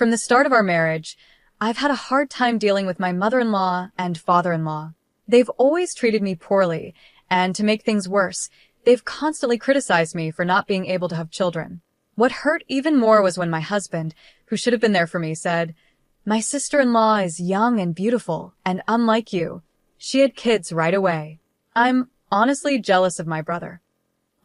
From the start of our marriage, I've had a hard time dealing with my mother-in-law and father-in-law. They've always treated me poorly, and to make things worse, they've constantly criticized me for not being able to have children. What hurt even more was when my husband, who should have been there for me, said, "My sister-in-law is young and beautiful, and unlike you, she had kids right away." I'm honestly jealous of my brother.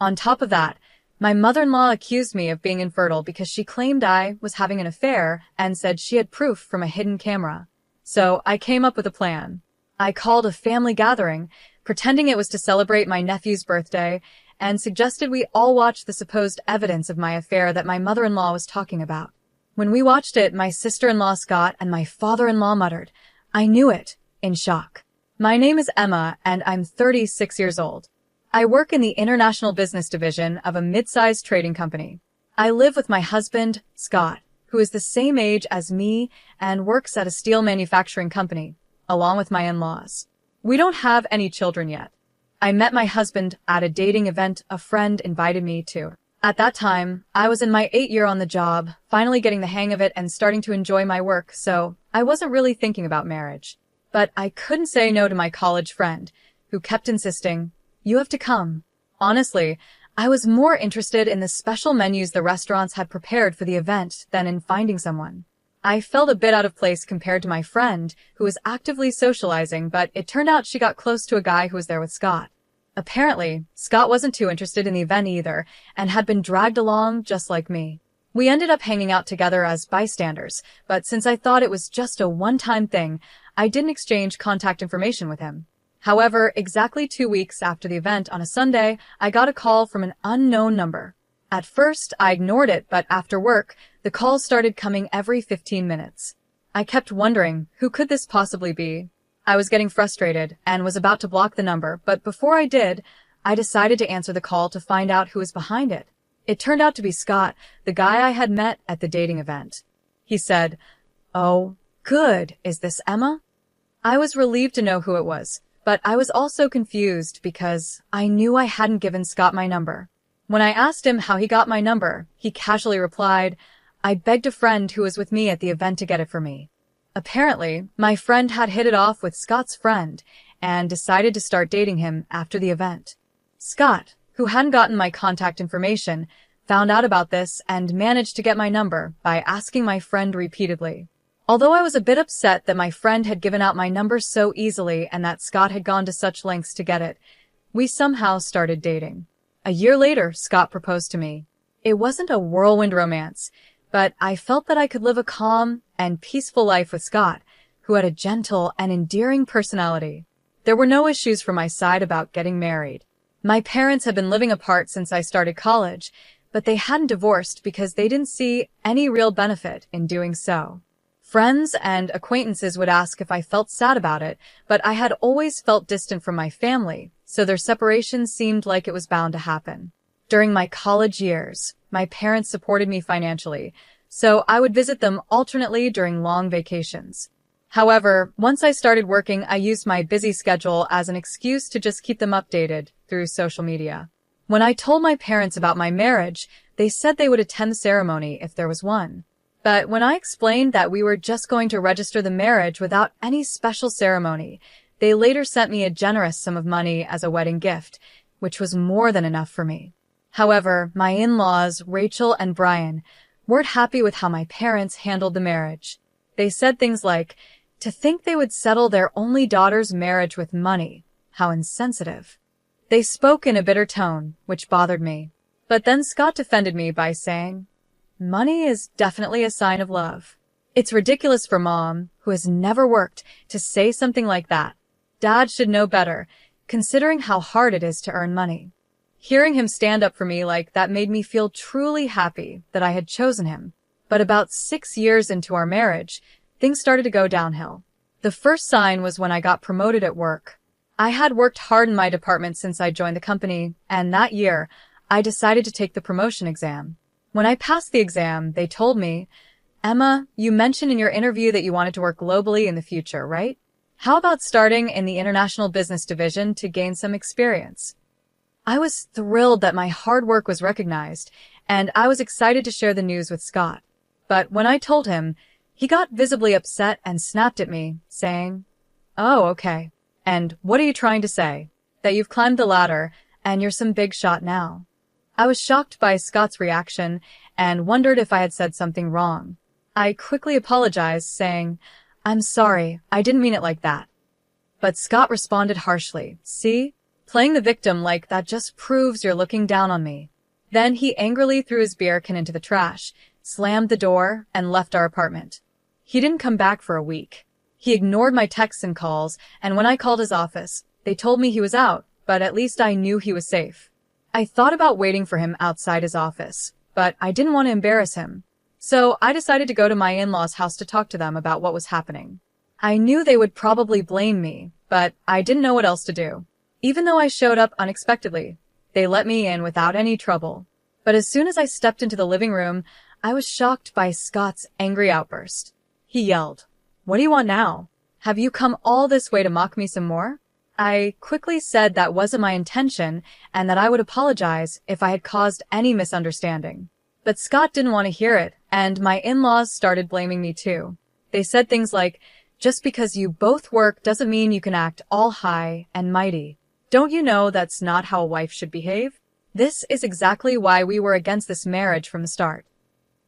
On top of that, my mother-in-law accused me of being infertile because she claimed I was having an affair and said she had proof from a hidden camera. So I came up with a plan. I called a family gathering, pretending it was to celebrate my nephew's birthday, and suggested we all watch the supposed evidence of my affair that my mother-in-law was talking about. When we watched it, my sister-in-law Scott and my father-in-law muttered, "I knew it," in shock. My name is Emma, and I'm 36 years old. I work in the international business division of a mid-sized trading company. I live with my husband, Scott, who is the same age as me and works at a steel manufacturing company, along with my in-laws. We don't have any children yet. I met my husband at a dating event a friend invited me to. At that time, I was in my 8th year on the job, finally getting the hang of it and starting to enjoy my work, so I wasn't really thinking about marriage. But I couldn't say no to my college friend, who kept insisting, "You have to come." Honestly, I was more interested in the special menus the restaurants had prepared for the event than in finding someone. I felt a bit out of place compared to my friend, who was actively socializing, but it turned out she got close to a guy who was there with Scott. Apparently, Scott wasn't too interested in the event either, and had been dragged along just like me. We ended up hanging out together as bystanders, but since I thought it was just a one-time thing, I didn't exchange contact information with him. However, exactly 2 weeks after the event on a Sunday, I got a call from an unknown number. At first, I ignored it, but after work, the calls started coming every 15 minutes. I kept wondering, who could this possibly be? I was getting frustrated and was about to block the number, but before I did, I decided to answer the call to find out who was behind it. It turned out to be Scott, the guy I had met at the dating event. He said, "Oh, good. Is this Emma?" I was relieved to know who it was, but I was also confused because I knew I hadn't given Scott my number. When I asked him how he got my number, he casually replied, "I begged a friend who was with me at the event to get it for me." Apparently, my friend had hit it off with Scott's friend and decided to start dating him after the event. Scott, who hadn't gotten my contact information, found out about this and managed to get my number by asking my friend repeatedly. Although I was a bit upset that my friend had given out my number so easily and that Scott had gone to such lengths to get it, we somehow started dating. A year later, Scott proposed to me. It wasn't a whirlwind romance, but I felt that I could live a calm and peaceful life with Scott, who had a gentle and endearing personality. There were no issues from my side about getting married. My parents had been living apart since I started college, but they hadn't divorced because they didn't see any real benefit in doing so. Friends and acquaintances would ask if I felt sad about it, but I had always felt distant from my family, so their separation seemed like it was bound to happen. During my college years, my parents supported me financially, so I would visit them alternately during long vacations. However, once I started working, I used my busy schedule as an excuse to just keep them updated through social media. When I told my parents about my marriage, they said they would attend the ceremony if there was one. But when I explained that we were just going to register the marriage without any special ceremony, they later sent me a generous sum of money as a wedding gift, which was more than enough for me. However, my in-laws, Rachel and Brian, weren't happy with how my parents handled the marriage. They said things like, "To think they would settle their only daughter's marriage with money. How insensitive." They spoke in a bitter tone, which bothered me. But then Scott defended me by saying, "Money is definitely a sign of love. It's ridiculous for Mom, who has never worked, to say something like that. Dad should know better, considering how hard it is to earn money." Hearing him stand up for me like that made me feel truly happy that I had chosen him. But about 6 years into our marriage, things started to go downhill. The first sign was when I got promoted at work. I had worked hard in my department since I joined the company, and that year, I decided to take the promotion exam. When I passed the exam, they told me, "Emma, you mentioned in your interview that you wanted to work globally in the future, right? How about starting in the international business division to gain some experience?" I was thrilled that my hard work was recognized, and I was excited to share the news with Scott. But when I told him, he got visibly upset and snapped at me, saying, "Oh, okay. And what are you trying to say? That you've climbed the ladder and you're some big shot now?" I was shocked by Scott's reaction and wondered if I had said something wrong. I quickly apologized, saying, "I'm sorry, I didn't mean it like that." But Scott responded harshly, "See? Playing the victim like that just proves you're looking down on me." Then he angrily threw his beer can into the trash, slammed the door, and left our apartment. He didn't come back for a week. He ignored my texts and calls, and when I called his office, they told me he was out, but at least I knew he was safe. I thought about waiting for him outside his office, but I didn't want to embarrass him. So I decided to go to my in-laws' house to talk to them about what was happening. I knew they would probably blame me, but I didn't know what else to do. Even though I showed up unexpectedly, they let me in without any trouble. But as soon as I stepped into the living room, I was shocked by Scott's angry outburst. He yelled, "What do you want now? Have you come all this way to mock me some more?" I quickly said that wasn't my intention and that I would apologize if I had caused any misunderstanding. But Scott didn't want to hear it, and my in-laws started blaming me too. They said things like, "Just because you both work doesn't mean you can act all high and mighty. Don't you know that's not how a wife should behave?" This is exactly why we were against this marriage from the start.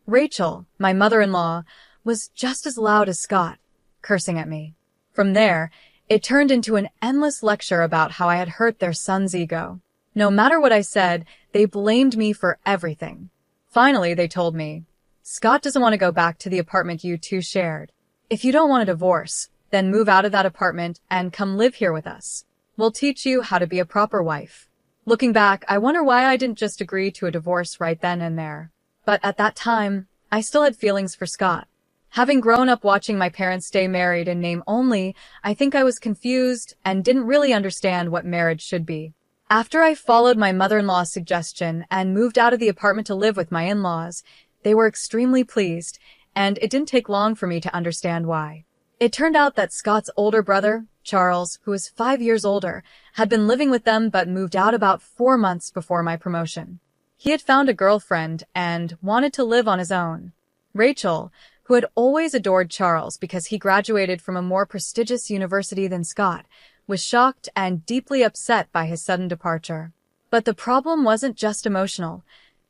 Rachel, my mother-in-law, was just as loud as Scott, cursing at me. From there, it turned into an endless lecture about how I had hurt their son's ego. No matter what I said, they blamed me for everything. Finally, they told me, "Scott doesn't want to go back to the apartment you two shared. If you don't want a divorce, then move out of that apartment and come live here with us. We'll teach you how to be a proper wife." Looking back, I wonder why I didn't just agree to a divorce right then and there. But at that time, I still had feelings for Scott. Having grown up watching my parents stay married in name only, I think I was confused and didn't really understand what marriage should be. After I followed my mother-in-law's suggestion and moved out of the apartment to live with my in-laws, they were extremely pleased, and it didn't take long for me to understand why. It turned out that Scott's older brother, Charles, who was 5 years older, had been living with them but moved out about 4 months before my promotion. He had found a girlfriend and wanted to live on his own. Rachel, who had always adored Charles because he graduated from a more prestigious university than Scott, was shocked and deeply upset by his sudden departure. But the problem wasn't just emotional.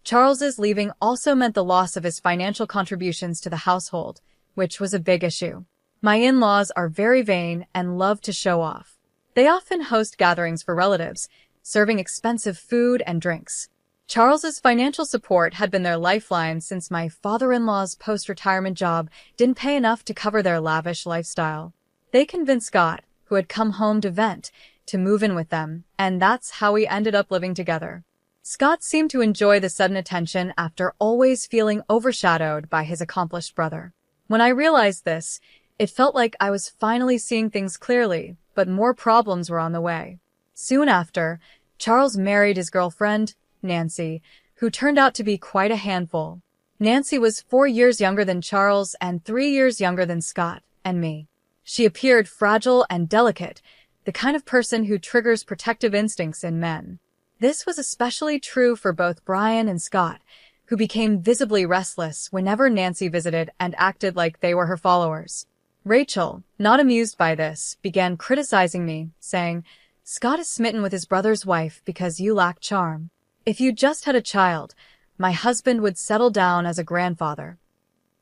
Charles's leaving also meant the loss of his financial contributions to the household, which was a big issue. My in-laws are very vain and love to show off. They often host gatherings for relatives, serving expensive food and drinks. Charles's financial support had been their lifeline since my father-in-law's post-retirement job didn't pay enough to cover their lavish lifestyle. They convinced Scott, who had come home to vent, to move in with them, and that's how we ended up living together. Scott seemed to enjoy the sudden attention after always feeling overshadowed by his accomplished brother. When I realized this, it felt like I was finally seeing things clearly, but more problems were on the way. Soon after, Charles married his girlfriend, Nancy, who turned out to be quite a handful. Nancy was 4 years younger than Charles and 3 years younger than Scott and me. She appeared fragile and delicate, the kind of person who triggers protective instincts in men. This was especially true for both Brian and Scott, who became visibly restless whenever Nancy visited and acted like they were her followers. Rachel, not amused by this, began criticizing me, saying, "Scott is smitten with his brother's wife because you lack charm. If you just had a child, my husband would settle down as a grandfather."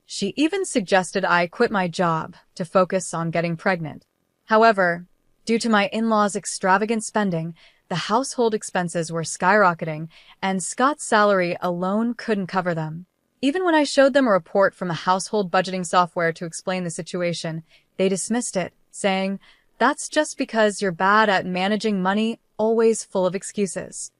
She even suggested I quit my job to focus on getting pregnant. However, due to my in-laws' extravagant spending, the household expenses were skyrocketing, and Scott's salary alone couldn't cover them. Even when I showed them a report from the household budgeting software to explain the situation, they dismissed it, saying, "That's just because you're bad at managing money, always full of excuses."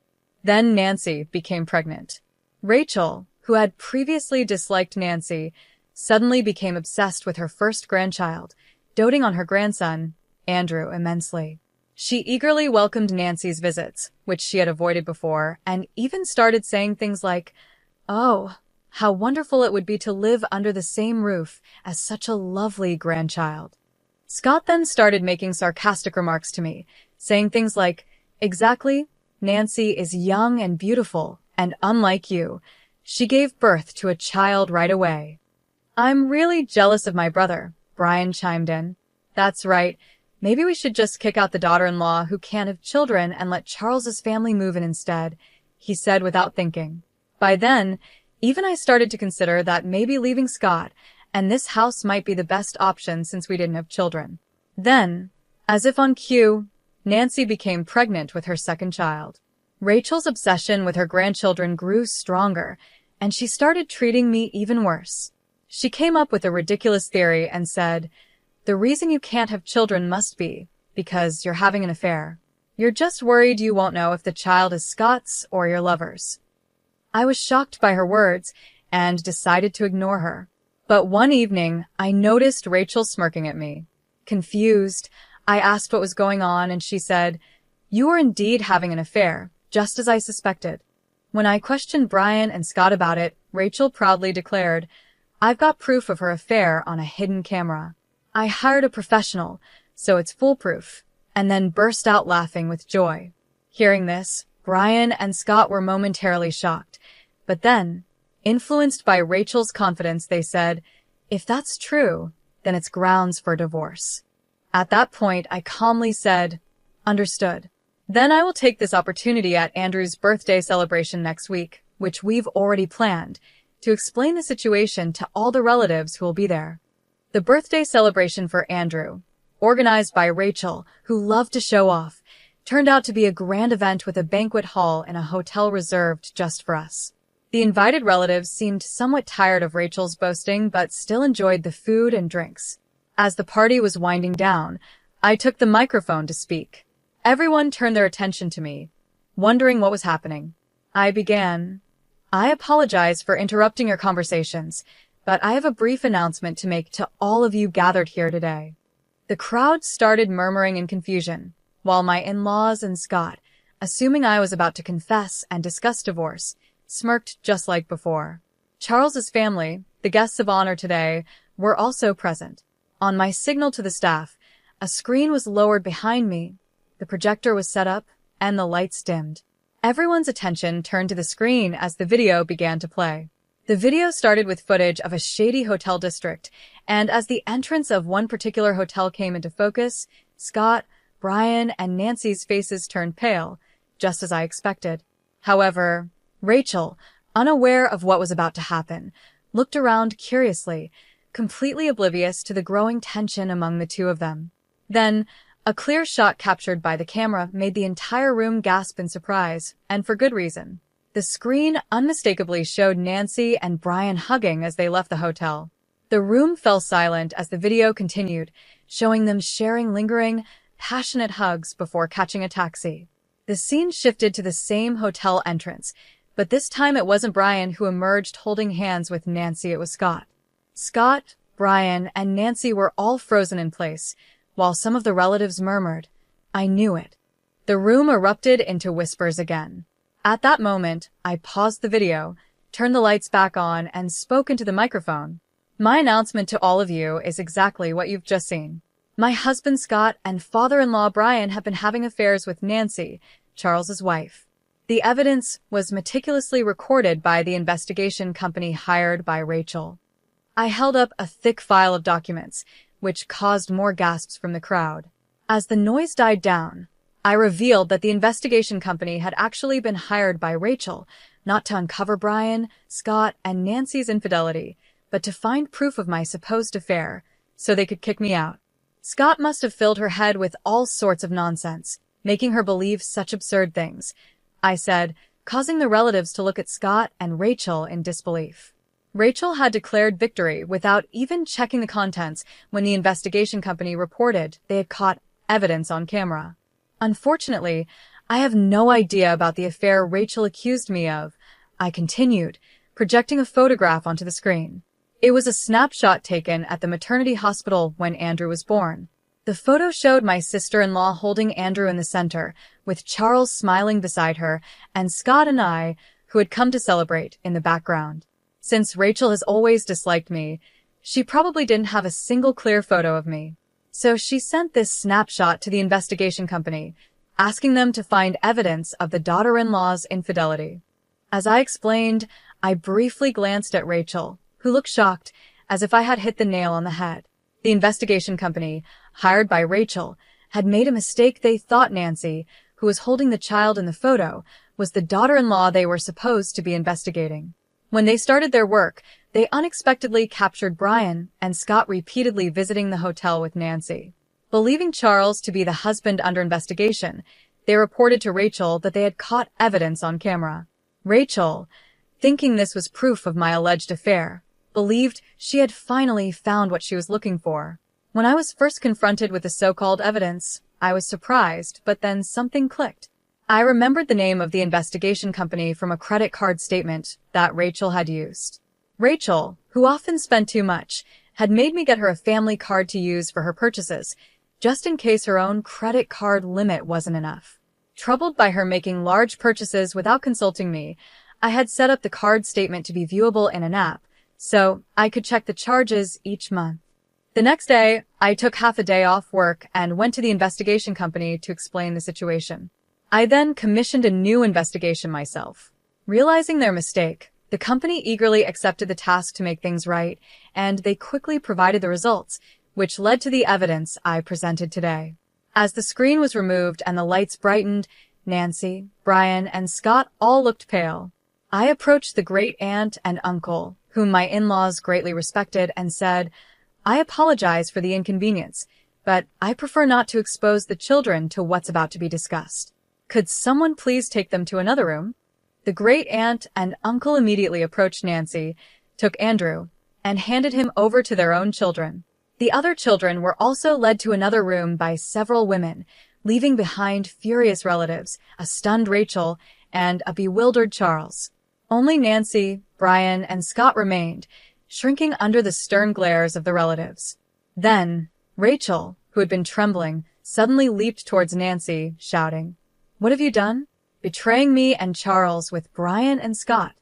Then Nancy became pregnant. Rachel, who had previously disliked Nancy, suddenly became obsessed with her first grandchild, doting on her grandson, Andrew, immensely. She eagerly welcomed Nancy's visits, which she had avoided before, and even started saying things like, "Oh, how wonderful it would be to live under the same roof as such a lovely grandchild." Scott then started making sarcastic remarks to me, saying things like, "Exactly, Nancy is young and beautiful, and unlike you, she gave birth to a child right away." I'm really jealous of my brother, Brian chimed in. That's right. Maybe we should just kick out the daughter-in-law who can't have children and let Charles's family move in instead, he said without thinking. By then, even I started to consider that maybe leaving Scott and this house might be the best option since we didn't have children. Then, as if on cue, Nancy became pregnant with her second child. Rachel's obsession with her grandchildren grew stronger, and she started treating me even worse. She came up with a ridiculous theory and said, "The reason you can't have children must be because you're having an affair. You're just worried you won't know if the child is Scott's or your lover's." I was shocked by her words and decided to ignore her. But one evening, I noticed Rachel smirking at me. Confused, I asked what was going on, and she said, "You are indeed having an affair, just as I suspected." When I questioned Brian and Scott about it, Rachel proudly declared, "I've got proof of her affair on a hidden camera. I hired a professional, so it's foolproof," and then burst out laughing with joy. Hearing this, Brian and Scott were momentarily shocked. But then, influenced by Rachel's confidence, they said, "If that's true, then it's grounds for divorce." At that point, I calmly said, "Understood. Then I will take this opportunity at Andrew's birthday celebration next week, which we've already planned, to explain the situation to all the relatives who will be there." The birthday celebration for Andrew, organized by Rachel, who loved to show off, turned out to be a grand event with a banquet hall in a hotel reserved just for us. The invited relatives seemed somewhat tired of Rachel's boasting but still enjoyed the food and drinks. As the party was winding down, I took the microphone to speak. Everyone turned their attention to me, wondering what was happening. I began, "I apologize for interrupting your conversations, but I have a brief announcement to make to all of you gathered here today." The crowd started murmuring in confusion, while my in-laws and Scott, assuming I was about to confess and discuss divorce, smirked just like before. Charles's family, the guests of honor today, were also present. On my signal to the staff, a screen was lowered behind me, the projector was set up, and the lights dimmed. Everyone's attention turned to the screen as the video began to play. The video started with footage of a shady hotel district, and as the entrance of one particular hotel came into focus, Scott, Brian, and Nancy's faces turned pale, just as I expected. However, Rachel, unaware of what was about to happen, looked around curiously, completely oblivious to the growing tension among the two of them. Then, a clear shot captured by the camera made the entire room gasp in surprise, and for good reason. The screen unmistakably showed Nancy and Brian hugging as they left the hotel. The room fell silent as the video continued, showing them sharing lingering, passionate hugs before catching a taxi. The scene shifted to the same hotel entrance, but this time it wasn't Brian who emerged holding hands with Nancy, it was Scott. Scott, Brian, and Nancy were all frozen in place, while some of the relatives murmured, "I knew it." The room erupted into whispers again. At that moment, I paused the video, turned the lights back on, and spoke into the microphone. "My announcement to all of you is exactly what you've just seen. My husband Scott and father-in-law Brian have been having affairs with Nancy, Charles's wife. The evidence was meticulously recorded by the investigation company hired by Rachel." I held up a thick file of documents, which caused more gasps from the crowd. As the noise died down, I revealed that the investigation company had actually been hired by Rachel, not to uncover Brian, Scott, and Nancy's infidelity, but to find proof of my supposed affair, so they could kick me out. Scott must have filled her head with all sorts of nonsense, making her believe such absurd things, I said, causing the relatives to look at Scott and Rachel in disbelief. Rachel had declared victory without even checking the contents when the investigation company reported they had caught evidence on camera. Unfortunately, I have no idea about the affair Rachel accused me of, I continued, projecting a photograph onto the screen. It was a snapshot taken at the maternity hospital when Andrew was born. The photo showed my sister-in-law holding Andrew in the center, with Charles smiling beside her, and Scott and I, who had come to celebrate, in the background. Since Rachel has always disliked me, she probably didn't have a single clear photo of me. So she sent this snapshot to the investigation company, asking them to find evidence of the daughter-in-law's infidelity. As I explained, I briefly glanced at Rachel, who looked shocked, as if I had hit the nail on the head. The investigation company, hired by Rachel, had made a mistake. They thought Nancy, who was holding the child in the photo, was the daughter-in-law they were supposed to be investigating. When they started their work, they unexpectedly captured Brian and Scott repeatedly visiting the hotel with Nancy. Believing Charles to be the husband under investigation, they reported to Rachel that they had caught evidence on camera. Rachel, thinking this was proof of my alleged affair, believed she had finally found what she was looking for. When I was first confronted with the so-called evidence, I was surprised, but then something clicked. I remembered the name of the investigation company from a credit card statement that Rachel had used. Rachel, who often spent too much, had made me get her a family card to use for her purchases, just in case her own credit card limit wasn't enough. Troubled by her making large purchases without consulting me, I had set up the card statement to be viewable in an app, so I could check the charges each month. The next day, I took half a day off work and went to the investigation company to explain the situation. I then commissioned a new investigation myself. Realizing their mistake, the company eagerly accepted the task to make things right, and they quickly provided the results, which led to the evidence I presented today. As the screen was removed and the lights brightened, Nancy, Brian, and Scott all looked pale. I approached the great-aunt and uncle, whom my in-laws greatly respected, and said, "I apologize for the inconvenience, but I prefer not to expose the children to what's about to be discussed. Could someone please take them to another room?" The great-aunt and uncle immediately approached Nancy, took Andrew, and handed him over to their own children. The other children were also led to another room by several women, leaving behind furious relatives, a stunned Rachel, and a bewildered Charles. Only Nancy, Brian, and Scott remained, shrinking under the stern glares of the relatives. Then, Rachel, who had been trembling, suddenly leaped towards Nancy, shouting, "What have you done? Betraying me and Charles with Brian and Scott."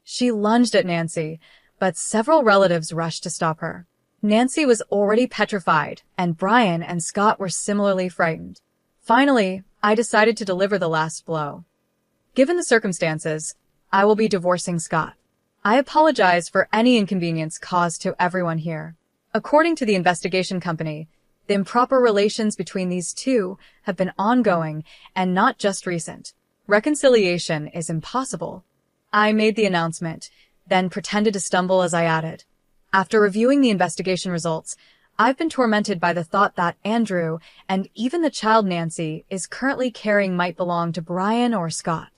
She lunged at Nancy, but several relatives rushed to stop her. Nancy was already petrified, and Brian and Scott were similarly frightened. Finally, I decided to deliver the last blow. Given the circumstances, I will be divorcing Scott. I apologize for any inconvenience caused to everyone here. According to the investigation company, the improper relations between these two have been ongoing and not just recent. Reconciliation is impossible. I made the announcement, then pretended to stumble as I added. After reviewing the investigation results, I've been tormented by the thought that Andrew, and even the child Nancy, is currently carrying might belong to Brian or Scott.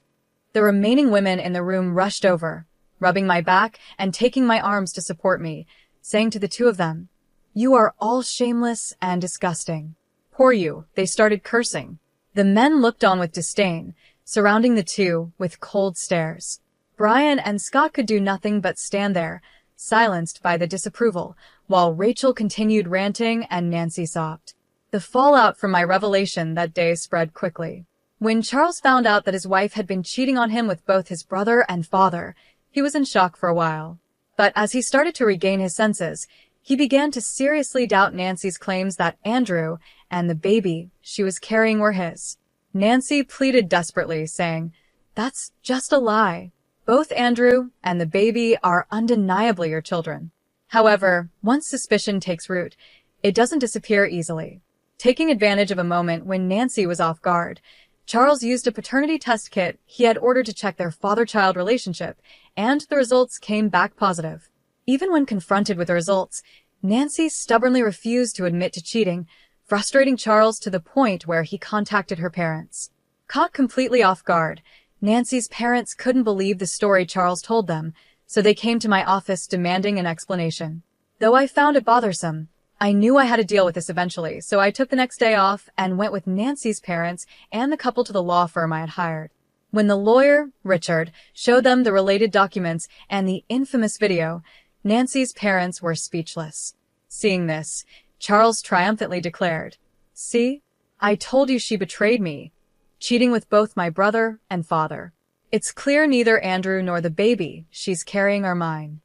The remaining women in the room rushed over, rubbing my back and taking my arms to support me, saying to the two of them, "You are all shameless and disgusting." "Poor you," they started cursing. The men looked on with disdain, surrounding the two with cold stares. Brian and Scott could do nothing but stand there, silenced by the disapproval, while Rachel continued ranting and Nancy sobbed. The fallout from my revelation that day spread quickly. When Charles found out that his wife had been cheating on him with both his brother and father, he was in shock for a while. But as he started to regain his senses, he began to seriously doubt Nancy's claims that Andrew and the baby she was carrying were his. Nancy pleaded desperately, saying, "That's just a lie. Both Andrew and the baby are undeniably your children." However, once suspicion takes root, it doesn't disappear easily. Taking advantage of a moment when Nancy was off guard, Charles used a paternity test kit he had ordered to check their father-child relationship, and the results came back positive. Even when confronted with the results, Nancy stubbornly refused to admit to cheating, frustrating Charles to the point where he contacted her parents. Caught completely off guard, Nancy's parents couldn't believe the story Charles told them, so they came to my office demanding an explanation. Though I found it bothersome, I knew I had to deal with this eventually, so I took the next day off and went with Nancy's parents and the couple to the law firm I had hired. When the lawyer, Richard, showed them the related documents and the infamous video, Nancy's parents were speechless. Seeing this, Charles triumphantly declared, "See, I told you she betrayed me, cheating with both my brother and father. It's clear neither Andrew nor the baby she's carrying are mine."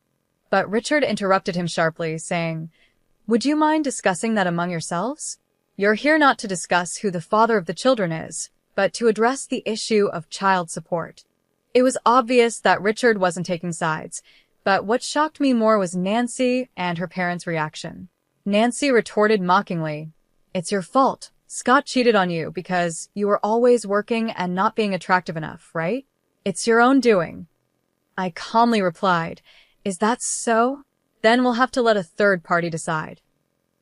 But Richard interrupted him sharply, saying, "Would you mind discussing that among yourselves? You're here not to discuss who the father of the children is, but to address the issue of child support." It was obvious that Richard wasn't taking sides, But what shocked me more was Nancy and her parents' reaction. Nancy retorted mockingly, "It's your fault. Scott cheated on you because you were always working and not being attractive enough, right? It's your own doing." I calmly replied, "Is that so? Then we'll have to let a third party decide."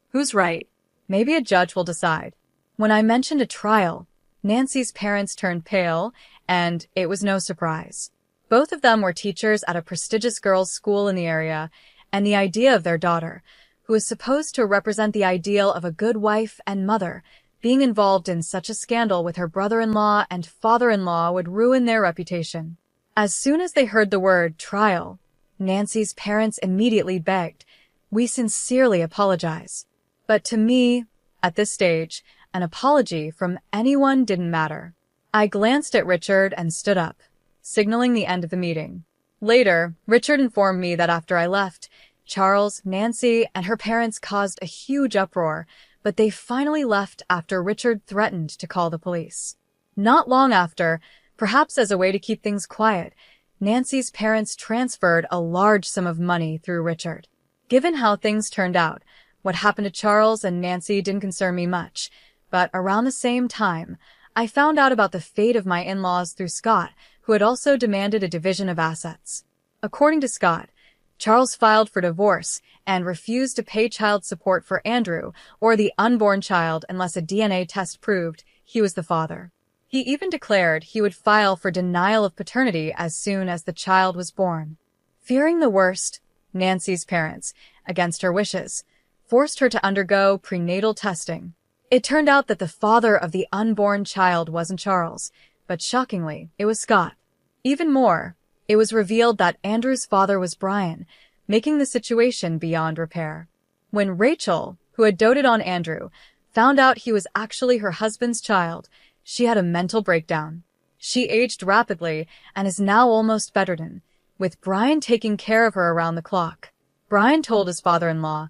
"Who's right?" "Maybe a judge will decide." When I mentioned a trial, Nancy's parents turned pale, and it was no surprise. Both of them were teachers at a prestigious girls' school in the area, and the idea of their daughter, who was supposed to represent the ideal of a good wife and mother, being involved in such a scandal with her brother-in-law and father-in-law would ruin their reputation. As soon as they heard the word trial, Nancy's parents immediately begged, "We sincerely apologize." But to me, at this stage, an apology from anyone didn't matter. I glanced at Richard and stood up, signaling the end of the meeting. Later, Richard informed me that after I left, Charles, Nancy, and her parents caused a huge uproar, but they finally left after Richard threatened to call the police. Not long after, perhaps as a way to keep things quiet, Nancy's parents transferred a large sum of money through Richard. Given how things turned out, what happened to Charles and Nancy didn't concern me much, but around the same time, I found out about the fate of my in-laws through Scott, who had also demanded a division of assets. According to Scott, Charles filed for divorce and refused to pay child support for Andrew or the unborn child unless a DNA test proved he was the father. He even declared he would file for denial of paternity as soon as the child was born. Fearing the worst, Nancy's parents, against her wishes, forced her to undergo prenatal testing. It turned out that the father of the unborn child wasn't Charles, but shockingly, it was Scott. Even more, it was revealed that Andrew's father was Brian, making the situation beyond repair. When Rachel, who had doted on Andrew, found out he was actually her husband's child, she had a mental breakdown. She aged rapidly and is now almost bedridden, with Brian taking care of her around the clock. Brian told his father-in-law,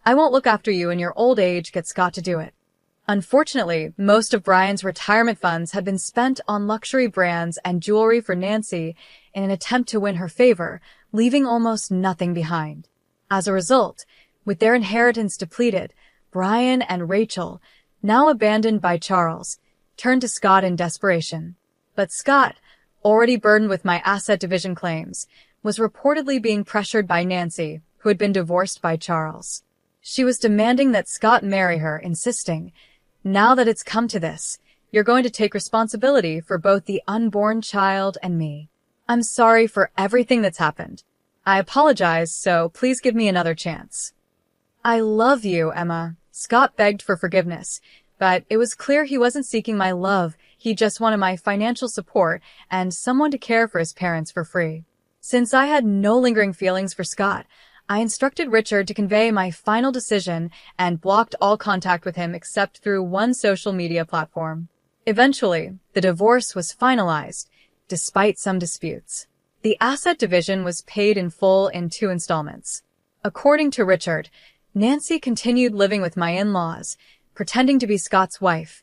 "I won't look after you in your old age, get Scott to do it." Unfortunately, most of Brian's retirement funds had been spent on luxury brands and jewelry for Nancy in an attempt to win her favor, leaving almost nothing behind. As a result, with their inheritance depleted, Brian and Rachel, now abandoned by Charles, turned to Scott in desperation. But Scott, already burdened with my asset division claims, was reportedly being pressured by Nancy, who had been divorced by Charles. She was demanding that Scott marry her, insisting, "Now that it's come to this, you're going to take responsibility for both the unborn child and me. I'm sorry for everything that's happened. I apologize, so please give me another chance." "I love you, Emma." Scott begged for forgiveness, but it was clear he wasn't seeking my love. He just wanted my financial support and someone to care for his parents for free. Since I had no lingering feelings for Scott, I instructed Richard to convey my final decision and blocked all contact with him except through one social media platform. Eventually, the divorce was finalized, despite some disputes. The asset division was paid in full in 2 installments. According to Richard, Nancy continued living with my in-laws, pretending to be Scott's wife,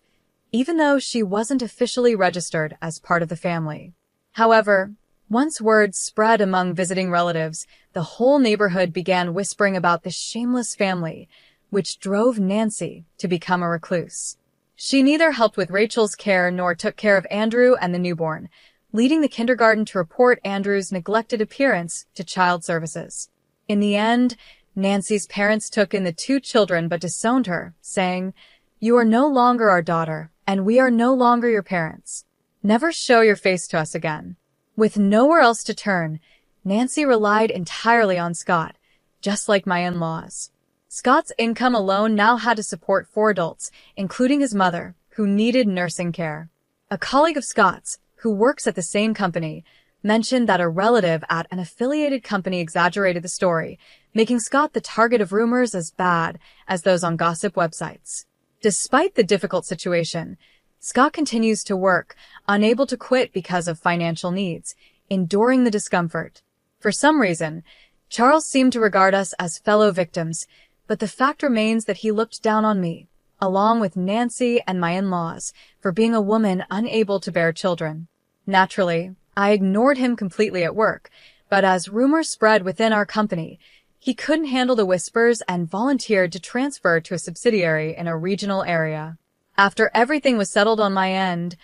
even though she wasn't officially registered as part of the family. However, once word spread among visiting relatives, the whole neighborhood began whispering about this shameless family, which drove Nancy to become a recluse. She neither helped with Rachel's care nor took care of Andrew and the newborn, leading the kindergarten to report Andrew's neglected appearance to child services. In the end, Nancy's parents took in the 2 children but disowned her, saying, "You are no longer our daughter, and we are no longer your parents. Never show your face to us again." With nowhere else to turn, Nancy relied entirely on Scott, just like my in-laws. Scott's income alone now had to support 4 adults, including his mother, who needed nursing care. A colleague of Scott's, who works at the same company, mentioned that a relative at an affiliated company exaggerated the story, making Scott the target of rumors as bad as those on gossip websites. Despite the difficult situation, Scott continues to work, unable to quit because of financial needs, enduring the discomfort. For some reason, Charles seemed to regard us as fellow victims, but the fact remains that he looked down on me, along with Nancy and my in-laws, for being a woman unable to bear children. Naturally, I ignored him completely at work, But as rumors spread within our company, he couldn't handle the whispers and volunteered to transfer to a subsidiary in a regional area. After everything was settled on my end,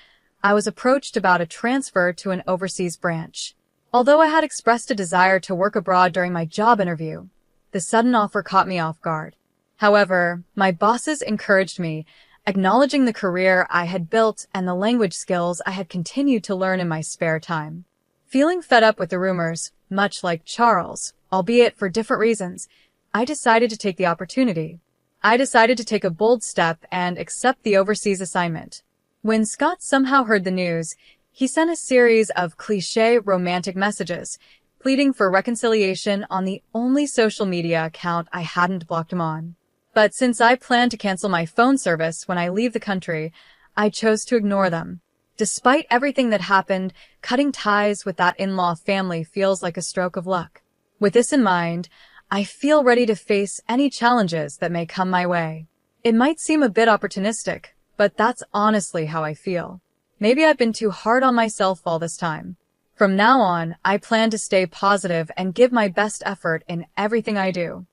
I was approached about a transfer to an overseas branch. Although I had expressed a desire to work abroad during my job interview, the sudden offer caught me off guard. However, my bosses encouraged me, acknowledging the career I had built and the language skills I had continued to learn in my spare time. Feeling fed up with the rumors, much like Charles, albeit for different reasons, I decided to take the opportunity. I decided to take a bold step and accept the overseas assignment. When Scott somehow heard the news, he sent a series of cliché romantic messages, pleading for reconciliation on the only social media account I hadn't blocked him on. But since I planned to cancel my phone service when I leave the country, I chose to ignore them. Despite everything that happened, cutting ties with that in-law family feels like a stroke of luck. With this in mind, I feel ready to face any challenges that may come my way. It might seem a bit opportunistic, but that's honestly how I feel. Maybe I've been too hard on myself all this time. From now on, I plan to stay positive and give my best effort in everything I do.